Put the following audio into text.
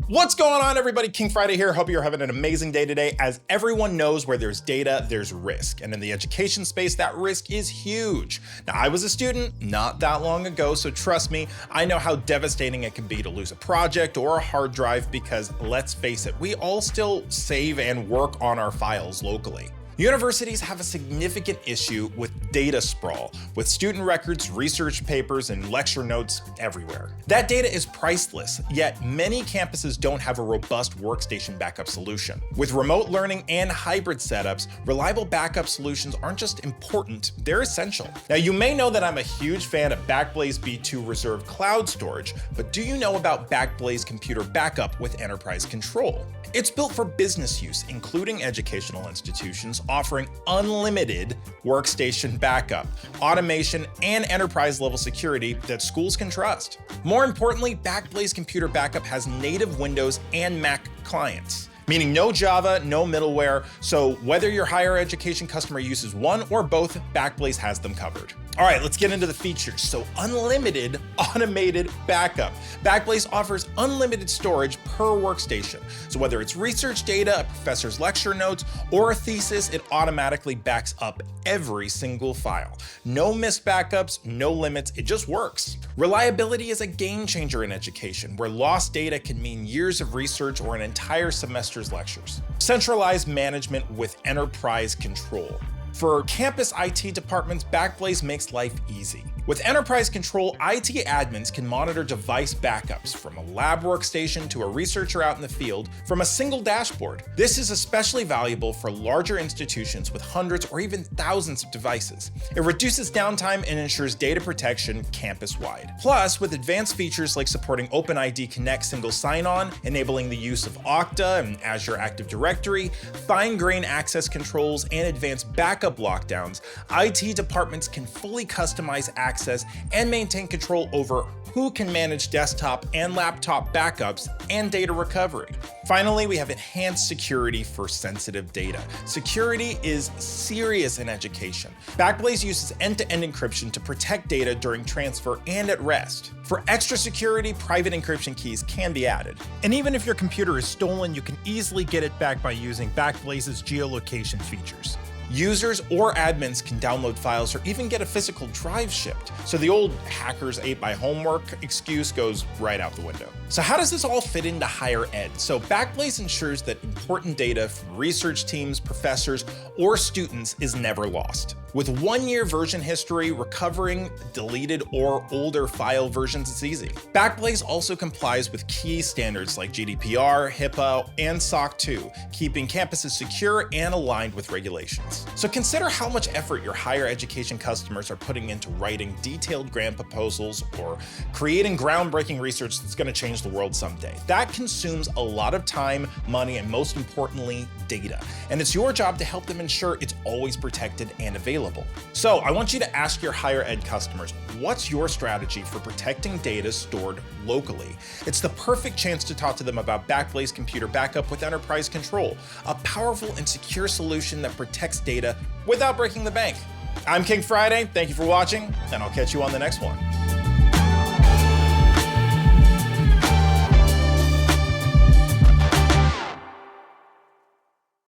What's going on, everybody? King Friday here. Hope you're having an amazing day today. As everyone knows, where there's data, there's risk. And in the education space, that risk is huge. Now, I was a student not that long ago, so trust me, I know how devastating it can be to lose a project or a hard drive because, let's face it, we all still save and work on our files locally. Universities have a significant issue with data sprawl, with student records, research papers, and lecture notes everywhere. That data is priceless, yet many campuses don't have a robust workstation backup solution. With remote learning and hybrid setups, reliable backup solutions aren't just important, they're essential. Now, you may know that I'm a huge fan of Backblaze B2 Reserve Cloud Storage, but do you know about Backblaze Computer Backup with Enterprise Control? It's built for business use, including educational institutions, offering unlimited workstation backup, automation, and enterprise-level security that schools can trust. More importantly, Backblaze Computer Backup has native Windows and Mac clients, meaning no Java, no middleware, so whether your higher education customer uses one or both, Backblaze has them covered. All right, let's get into the features. So unlimited automated backup. Backblaze offers unlimited storage per workstation. So whether it's research data, a professor's lecture notes, or a thesis, it automatically backs up every single file. No missed backups, no limits, it just works. Reliability is a game changer in education, where lost data can mean years of research or an entire semester's lectures. Centralized management with enterprise control. For campus IT departments, Backblaze makes life easy. With enterprise control, IT admins can monitor device backups from a lab workstation to a researcher out in the field from a single dashboard. This is especially valuable for larger institutions with hundreds or even thousands of devices. It reduces downtime and ensures data protection campus-wide. Plus, with advanced features like supporting OpenID Connect single sign-on, enabling the use of Okta and Azure Active Directory, fine-grained access controls, and advanced backup lockdowns, IT departments can fully customize access and maintain control over who can manage desktop and laptop backups and data recovery. Finally, we have enhanced security for sensitive data. Security is serious in education. Backblaze uses end-to-end encryption to protect data during transfer and at rest. For extra security, private encryption keys can be added. And even if your computer is stolen, you can easily get it back by using Backblaze's geolocation features. Users or admins can download files or even get a physical drive shipped. So the old hackers ate my homework excuse goes right out the window. So how does this all fit into higher ed? So Backblaze ensures that important data from research teams, professors, or students is never lost. With 1-year version history, recovering deleted or older file versions is easy. Backblaze also complies with key standards like GDPR, HIPAA, and SOC 2, keeping campuses secure and aligned with regulations. So consider how much effort your higher education customers are putting into writing detailed grant proposals or creating groundbreaking research that's going to change the world someday. That consumes a lot of time, money, and most importantly, data. And it's your job to help them ensure it's always protected and available. So I want you to ask your higher ed customers, what's your strategy for protecting data stored locally? It's the perfect chance to talk to them about Backblaze Computer Backup with Enterprise Control, a powerful and secure solution that protects data without breaking the bank. I'm King Friday, thank you for watching, and I'll catch you on the next one.